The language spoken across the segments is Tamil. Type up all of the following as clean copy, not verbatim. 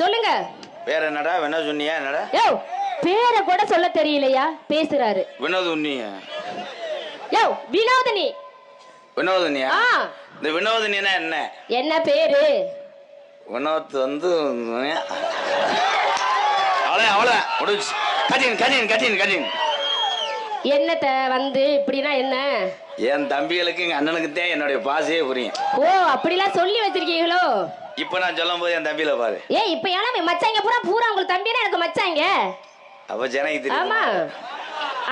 சொல்லுங்க. வேற என்னடா வினோத் உன்னியா என்னடா? யோ பேரை கூட சொல்ல தெரியலையா? பேசுறாரு. வினோத் உன்னியா? யோ வினோதினி. வினோதினியா? இந்த வினோதினினா என்ன? என்ன பேரு? வினோத் வந்து அவளை முடிச்சு கட்டின் என்னத்த வந்து இப்படின்னா என்ன? என் தம்பிகளுக்கு எங்க அண்ணனுக்கு தான் என்னுடைய பாசையே புரியும். ஓ அப்படிலாம் சொல்லி வச்சிருக்கீங்களோ? இப்ப நான் சொல்லும் போது என் தம்பியில பாரு. இப்ப ஏன்னா மச்சாங்க பூரா உங்களுக்கு தம்பினா எனக்கு மச்சாங்க. அப்ப ஜனக்கு தெரியும். ஆமா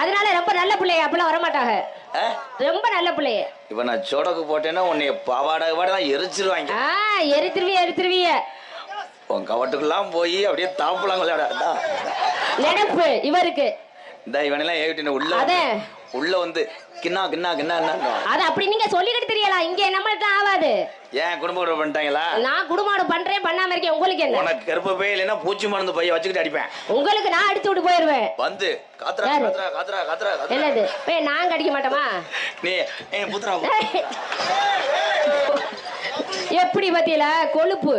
அதனால ரொம்ப நல்ல பிள்ளைங்க அப்பெல்லாம் வரமாட்டாங்க. ரொம்ப நல்ல பிள்ளைய. இப்ப நான் சொடக்கு போட்டேன்னா உன்னை பாவாடை எரிச்சிருவாங்க. எரித்திருவிய உன் கவட்டுக்கெல்லாம் போய் அப்படியே தாப்புலாங்க நினைப்பு இவருக்கு. இந்த இவனெல்லாம் ஏவிட்டு உள்ள வந்து கிண்ணா அது அப்படி நீங்க சொல்லிக்கிட்டு தெரியலாம். இங்க நம்மள்ட்ட ஆகாது. ஏன் குடும்ப பண்ணிட்டாங்களா? நான் குடும்பம் பண்றேன் பண்ணாம இருக்கேன். உங்களுக்கு என்ன? உனக்கு கருப்ப பை இல்லைன்னா பூச்சி மருந்து பைய வச்சுக்கிட்டு அடிப்பேன். உங்களுக்கு நான் அடிச்சு விட்டு போயிருவேன். வந்து காத்துறா என்னது நான் கடிக்க மாட்டோமா? நீ புத்துறா எப்படி பத்தியில கொழுப்பு.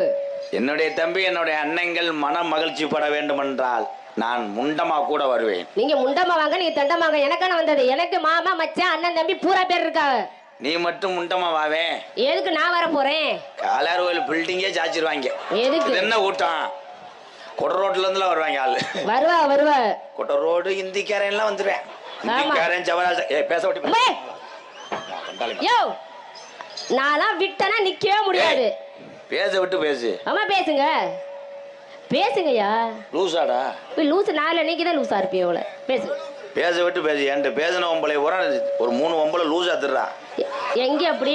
என்னுடைய தம்பி என்னுடைய அண்ணங்கள் மன மகிழ்ச்சி பட வேண்டும் என்றால் நான் முண்டமா கூட வருவேன். நீங்க முண்டமா வாங்க, நீங்க தண்டமாங்க. எனக்கான வந்தது. எனக்கு மாமா மச்சான் அண்ணன் தம்பி பூரா பேர் இருக்காங்க. நீ மட்டும் முண்டமா வாவே. எதுக்கு நான் வர போறேன்? காலார் கோயில் பில்டிங்கே சாச்சிருவாங்க. எதுக்கு? என்ன கூட்டம்? கொட்ட ரோட்ல இருந்துலாம் வருவாங்க ஆளு. வருவா கொட்ட ரோடு இந்திக்காரன் எல்லாம் வந்துருவேன். இந்திக்காரன் ஜவராஜ் பேச விட்டு யோ நான்லாம் விட்டனா நிக்கவே முடியாது. பேச விட்டு பேசு. ஆமா பேசுங்கய்யா. லூசாடா? லூசு நாலு அன்னைக்கு தான் லூசா இருப்பியோல. பேச விட்டு பேசு. என்கிட்ட பேசின ஒம்பளை ஒரு 3 ஒம்பளை லூசா திருறா. எங்க அப்படி